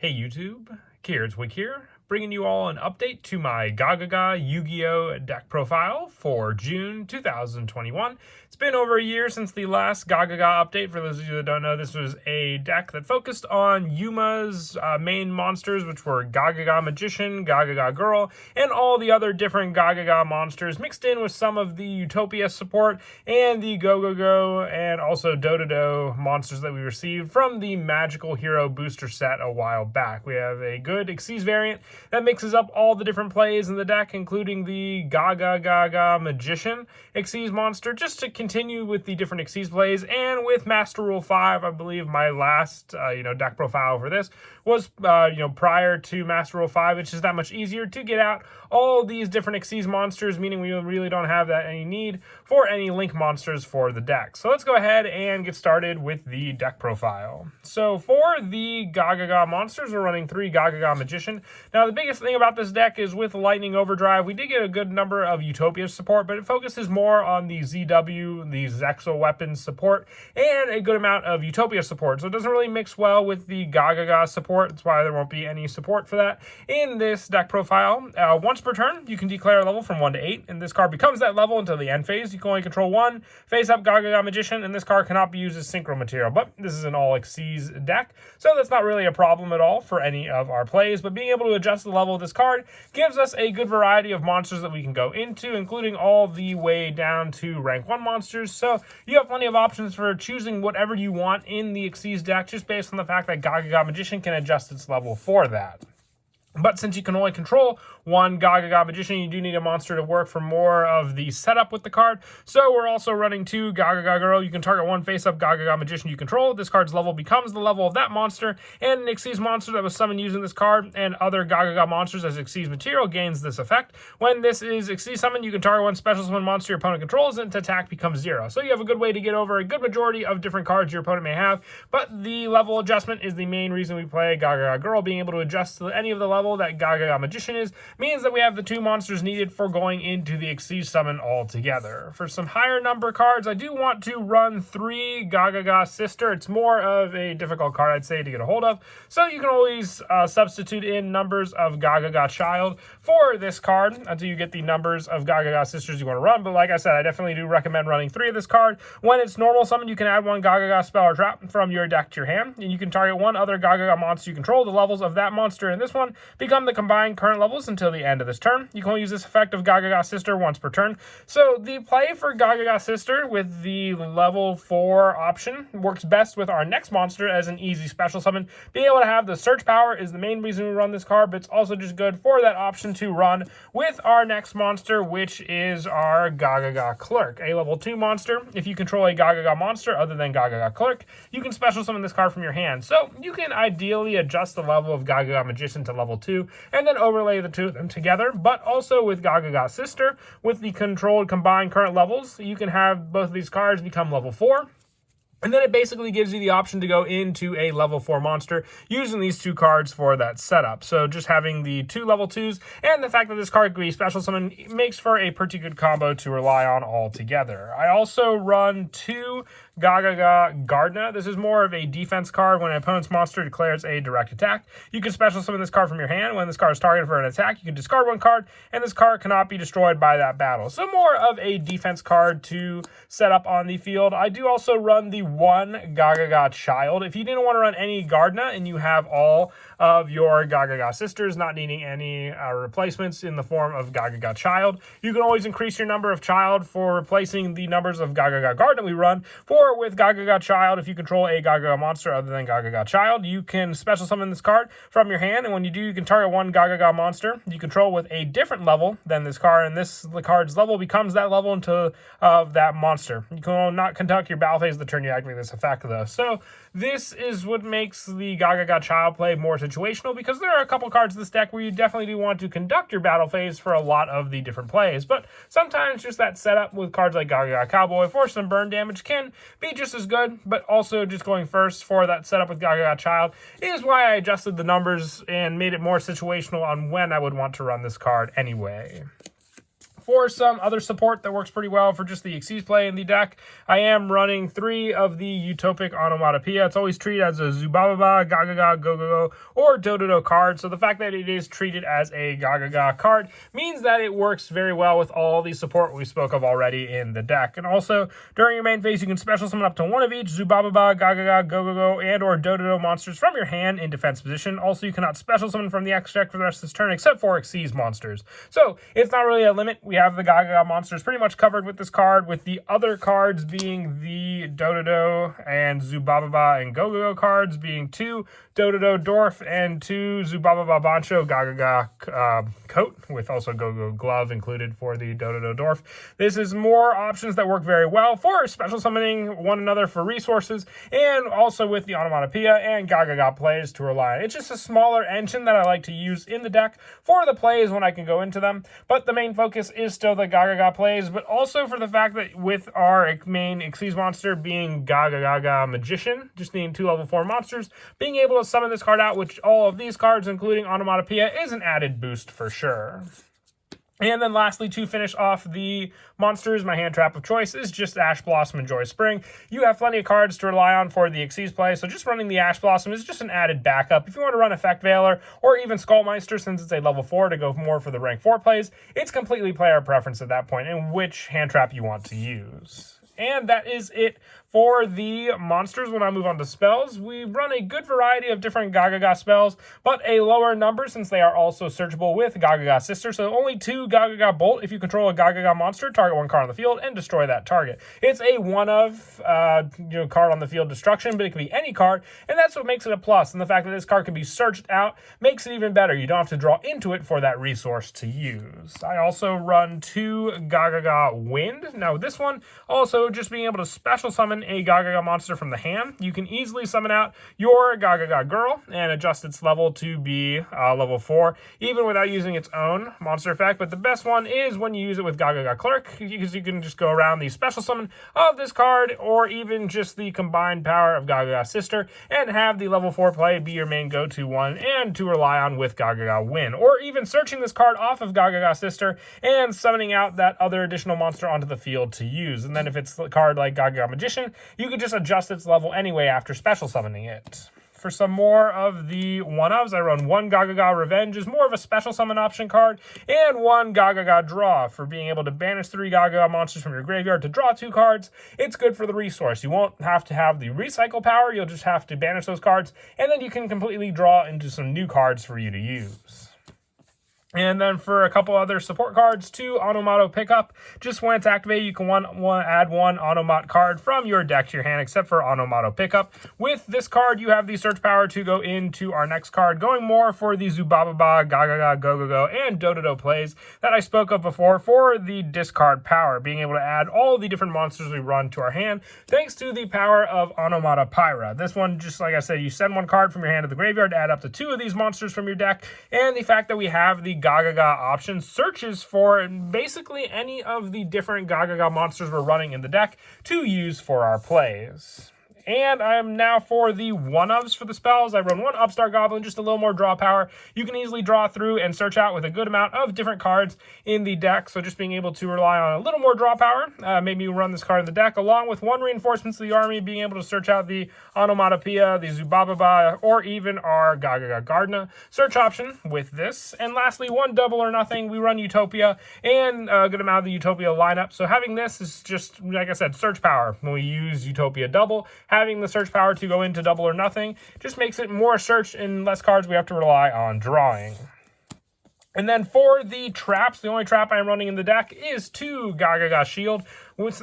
Hey YouTube, Kirswick here, bringing you all an update to my Gagaga Yugioh deck profile for June 2021. It's been over a year since the last Gagaga update. For those of you that don't know, this was a deck that focused on Yuma's main monsters, which were Gagaga Magician, Gagaga Girl, and all the other different Gagaga monsters, mixed in with some of the Utopia support and the Go-Go-Go and also Do-Do-Do monsters that we received from the Magical Hero booster set a while back. We have a good Xyz variant that mixes up all the different plays in the deck, including the Gagaga Magician Xyz monster, just to continue with the different Xyz plays. And with Master Rule 5, I believe my last deck profile for this was prior to Master Rule 5. It's just that much easier to get out all these different Xyz monsters, meaning we really don't have any need for any link monsters for the deck. So let's go ahead and get started with the deck profile. So for the Gagaga monsters, we're running 3 Gagaga Magician. Now the biggest thing about this deck is with Lightning Overdrive, we did get a good number of Utopia support, but it focuses more on the ZW, the Zexal weapons support, and a good amount of Utopia support. So it doesn't really mix well with the Gagaga support. That's why there won't be any support for that in this deck profile. Once per turn, you can declare a level from 1 to 8, and this card becomes that level until the end phase. You can only control 1 face-up Gagaga Magician, and this card cannot be used as synchro material, but this is an all Xyz deck, so that's not really a problem at all for any of our plays. But being able to adjust the level of this card gives us a good variety of monsters that we can go into, including all the way down to rank 1 monsters. So you have plenty of options for choosing whatever you want in the Xyz deck, just based on the fact that Gagaga Magician can adjust its level for that. But since you can only control 1 Gagaga Magician, you do need a monster to work for more of the setup with the card. So we're also running 2 Gagaga Girl. You can target 1 face-up Gagaga Magician you control. This card's level becomes the level of that monster, and an Xyz monster that was summoned using this card and other Gagaga monsters as Xyz material gains this effect. When this is Xyz summoned, you can target 1 special summon monster your opponent controls, and its attack becomes 0. So you have a good way to get over a good majority of different cards your opponent may have, but the level adjustment is the main reason we play Gagaga Girl. Being able to adjust to any of the level that Gagaga Magician is means that we have the 2 monsters needed for going into the Xyz summon altogether. For some higher number cards, I do want to run 3 Gagaga Sister. It's more of a difficult card, I'd say, to get a hold of, so you can always substitute in numbers of Gagaga Child for this card until you get the numbers of Gagaga Sisters you want to run. But like I said, I definitely do recommend running 3 of this card. When it's normal summon, you can add 1 Gagaga spell or trap from your deck to your hand, and you can target 1 other Gagaga monster you control. The levels of that monster and this one become the combined current levels until the end of this turn. You can only use this effect of Gagaga Sister once per turn. So the play for Gagaga Sister with the level 4 option works best with our next monster as an easy special summon. Being able to have the search power is the main reason we run this card, but it's also just good for that option to run with our next monster, which is our Gagaga Clerk, a level 2 monster. If you control a Gagaga monster other than Gagaga Clerk, you can special summon this card from your hand. So you can ideally adjust the level of Gagaga Magician to level 2 and then overlay the 2 of them together. But also with Gagaga Sister, with the controlled combined current levels, you can have both of these cards become level 4. And then it basically gives you the option to go into a level 4 monster using these 2 cards for that setup. So just having the 2 level 2s and the fact that this card can be special summon makes for a pretty good combo to rely on altogether. I also run 2 Gagaga Gardna. This is more of a defense card. When an opponent's monster declares a direct attack, you can special summon this card from your hand. When this card is targeted for an attack, you can discard 1 card, and this card cannot be destroyed by that battle. So more of a defense card to set up on the field. I do also run the 1 Gagaga Child. If you didn't want to run any Gardna and you have all of your Gagaga Sisters not needing any replacements in the form of Gagaga Child, you can always increase your number of Child for replacing the numbers of Gagaga Gardna we run. For with Gagaga Child, if you control a Gagaga monster other than Gagaga Child, you can special summon this card from your hand, and when you do, you can target 1 Gagaga monster you control with a different level than this card, and the card's level becomes that level until of that monster. You can not conduct your battle phase the turn you activate this effect, though. So this is what makes the Gagaga Child play more situational, because there are a couple cards in this deck where you definitely do want to conduct your battle phase for a lot of the different plays, but sometimes just that setup with cards like Gagaga Cowboy, Force and Burn damage can be just as good, but also just going first for that setup with Gagaga Child is why I adjusted the numbers and made it more situational on when I would want to run this card anyway. For some other support that works pretty well for just the Xyz play in the deck, I am running 3 of the Utopic Onomatopoeia. It's always treated as a Zubababa, Gagaga, Gogogo, or Dododo card, so the fact that it is treated as a Gagaga card means that it works very well with all the support we spoke of already in the deck. And also, during your main phase, you can special summon up to 1 of each Zubababa, Gagaga, Gogogo, and or Dododo monsters from your hand in defense position. Also, you cannot special summon from the X deck for the rest of this turn except for Xyz monsters. So, it's not really a limit. We have the Gagaga monsters pretty much covered with this card, with the other cards being the Dododo and Zubababa and Gogogo cards being 2 Dododo Dwarf and 2 Zubababa Bancho Gagaga coat, with also Gogogo glove included for the Dododo Dwarf. This is more options that work very well for special summoning one another for resources, and also with the Onomatopoeia and Gagaga plays to rely on. It's just a smaller engine that I like to use in the deck for the plays when I can go into them, but the main focus is still the Gagaga plays, but also for the fact that with our main Xyz monster being Gagaga Magician, just needing 2 level 4 monsters, being able to summon this card out with all of these cards, including Onomatopoeia, is an added boost for sure. And then lastly, to finish off the monsters, my hand trap of choice is just Ash Blossom and Joy Spring. You have plenty of cards to rely on for the Xyz play, so just running the Ash Blossom is just an added backup. If you want to run Effect Veiler or even Skullmeister, since it's a level 4 to go more for the rank 4 plays, it's completely player preference at that point and which hand trap you want to use. And that is it for the monsters. When I move on to spells, we run a good variety of different Gagaga spells, but a lower number since they are also searchable with Gagaga Sister. So only 2 Gagaga Bolt if you control a Gagaga monster, target 1 card on the field, and destroy that target. It's a one of card on the field destruction, but it can be any card, and that's what makes it a plus. And the fact that this card can be searched out makes it even better. You don't have to draw into it for that resource to use. I also run 2 Gagaga Wind. Now this one also just being able to special summon a Gagaga monster from the hand. You can easily summon out your Gagaga Girl and adjust its level to be level 4, even without using its own monster effect. But the best one is when you use it with Gagaga Clerk, because you can just go around the special summon of this card, or even just the combined power of Gagaga Sister, and have the level 4 play be your main go-to one, and to rely on with Gagaga Win. Or even searching this card off of Gagaga Sister and summoning out that other additional monster onto the field to use. And then if it's a card like Gagaga Magician, you can just adjust its level anyway after special summoning it. For some more of the one-ofs, I run 1 Gagaga Revenge as more of a special summon option card, and 1 Gagaga Draw for being able to banish 3 Gagaga monsters from your graveyard to draw 2 cards. It's good for the resource. You won't have to have the recycle power, you'll just have to banish those cards, and then you can completely draw into some new cards for you to use. And then for a couple other support cards, 2 Onomato Pickup. Just when it's activated, you can add 1 Onomat card from your deck to your hand, except for Onomato Pickup. With this card, you have the search power to go into our next card, going more for the Zubababa, Gagaga, Gogogo, and Dododo plays that I spoke of before for the discard power, being able to add all the different monsters we run to our hand, thanks to the power of Onomatopoeia. This one, just like I said, you send 1 card from your hand to the graveyard to add up to 2 of these monsters from your deck, and the fact that we have the Gagaga option searches for basically any of the different Gagaga monsters we're running in the deck to use for our plays. And I am now for the one-ofs for the spells. I run 1 Upstart Goblin, just a little more draw power. You can easily draw through and search out with a good amount of different cards in the deck. So just being able to rely on a little more draw power, maybe you run this card in the deck, along with 1 Reinforcements to the Army, being able to search out the Onomatopoeia, the Zubababa, or even our Gagaga Gardna search option with this. And lastly, 1 Double or Nothing. We run Utopia and a good amount of the Utopia lineup. So having this is just, like I said, search power. When we use Utopia Double, having the search power to go into Double or Nothing just makes it more search and less cards we have to rely on drawing. And then for the traps, the only trap I'm running in the deck is 2 Gagaga Shield.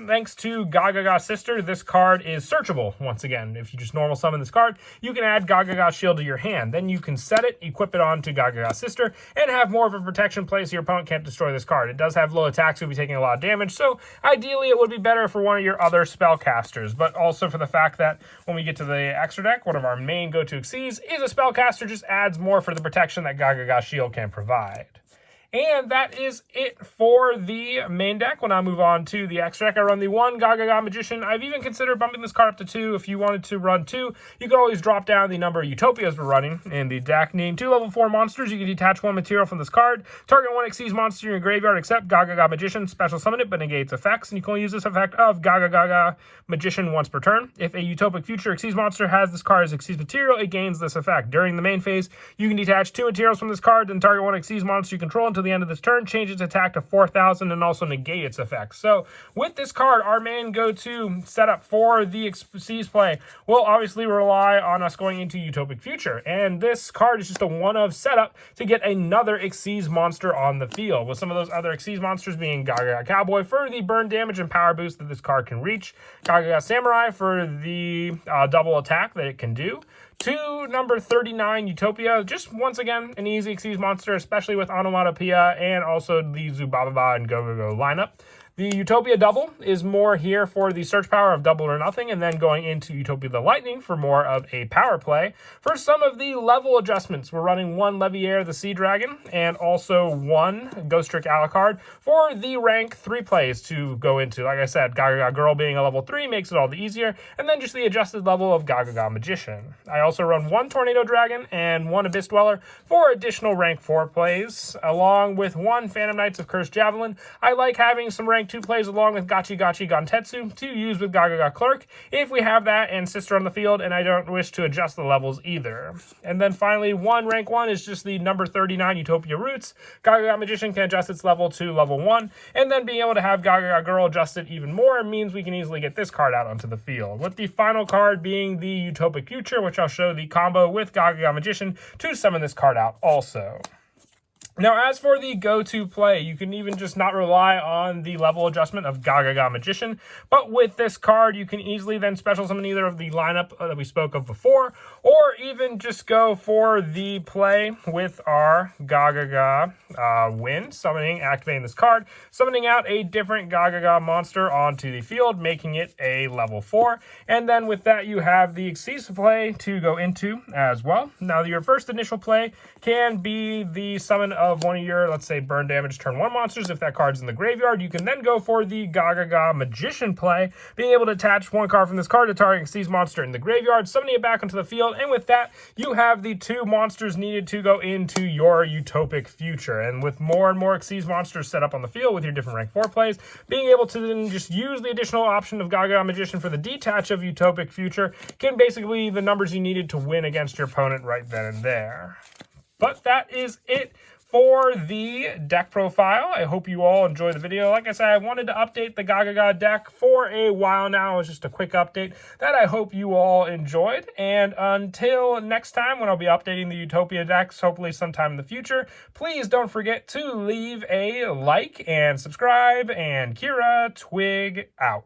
Thanks to Gagaga Sister, this card is searchable once again. If you just normal summon this card, you can add Gagaga Shield to your hand. Then you can set it, equip it onto Gagaga Sister, and have more of a protection play so your opponent can't destroy this card. It does have low attacks, so you'll be taking a lot of damage, so ideally it would be better for one of your other spellcasters, but also for the fact that when we get to the extra deck, one of our main go-to Xyz is a spellcaster, just adds more for the protection that Gagaga Shield can provide. And that is it for the main deck. When I move on to the extra deck, I run the 1 Gagaga Magician. I've even considered bumping this card up to 2. If you wanted to run 2, you could always drop down the number of Utopias we're running in the deck. Needing 2 level 4 monsters, you can detach 1 material from this card. Target 1 Xyz monster in your graveyard except Gagaga Magician. Special summon it, but negates effects. And you can only use this effect of Gagaga Magician once per turn. If a Utopic Future Xyz monster has this card as Xyz material, it gains this effect. During the main phase, you can detach 2 materials from this card, then target 1 Xyz monster you control until the end of this turn, change its attack to 4,000, and also negate its effects. So, with this card, our main go-to setup for the Xyz play will obviously rely on us going into Utopic Future. And this card is just a one-of setup to get another Xyz monster on the field, with some of those other Xyz monsters being Gagaga Cowboy for the burn damage and power boost that this card can reach, Gagaga Samurai for the double attack that it can do, 2 number 39 Utopia, just once again an easy Xyz monster, especially with Onomatopoeia and also the Zubababa and Go-Go-Go lineup. The Utopia double is more here for the search power of double or nothing, and then going into Utopia the Lightning for more of a power play. For some of the level adjustments, we're running 1 Leviair the Sea Dragon, and also 1 Ghost Trick Alucard for the rank 3 plays to go into. Like I said, Gagaga Girl being a level 3 makes it all the easier, and then just the adjusted level of Gagaga Magician. I also run 1 Tornado Dragon and 1 Abyss Dweller for additional rank 4 plays, along with 1 Phantom Knights of Cursed Javelin. I like having some rank 2 plays along with Gachi Gachi Gantetsu to use with Gagaga Clerk if we have that and Sister on the field and I don't wish to adjust the levels either. And then finally, 1 rank 1 is just the number 39 Utopia Roots. Gagaga Magician can adjust its level to level 1, and then being able to have Gagaga Girl adjusted even more means we can easily get this card out onto the field, with the final card being the Utopic Future, which I'll show the combo with Gagaga Magician to summon this card out also. Now, as for the go-to play, you can even just not rely on the level adjustment of Gagaga Magician, but with this card, you can easily then special summon either of the lineup that we spoke of before, or even just go for the play with our Gagaga Wind, summoning, activating this card, summoning out a different Gagaga monster onto the field, making it a level 4, and then with that, you have the Xyz play to go into as well. Now, your first initial play can be the summon of one of your, let's say, burn damage turn 1 monsters. If that card's in the graveyard, you can then go for the Gagaga Magician play, being able to attach 1 card from this card to target Xyz monster in the graveyard, summoning it back onto the field, and with that, you have the 2 monsters needed to go into your Utopic Future. And with more and more Xyz monsters set up on the field with your different rank 4 plays, being able to then just use the additional option of Gagaga Magician for the detach of Utopic Future can basically be the numbers you needed to win against your opponent right then and there. But that is it for the deck profile. I hope you all enjoyed the video. Like I said, I wanted to update the Gagaga deck for a while now. It was just a quick update that I hope you all enjoyed. And until next time, when I'll be updating the Utopia decks, hopefully sometime in the future, please don't forget to leave a like and subscribe. And Kira, Twig out.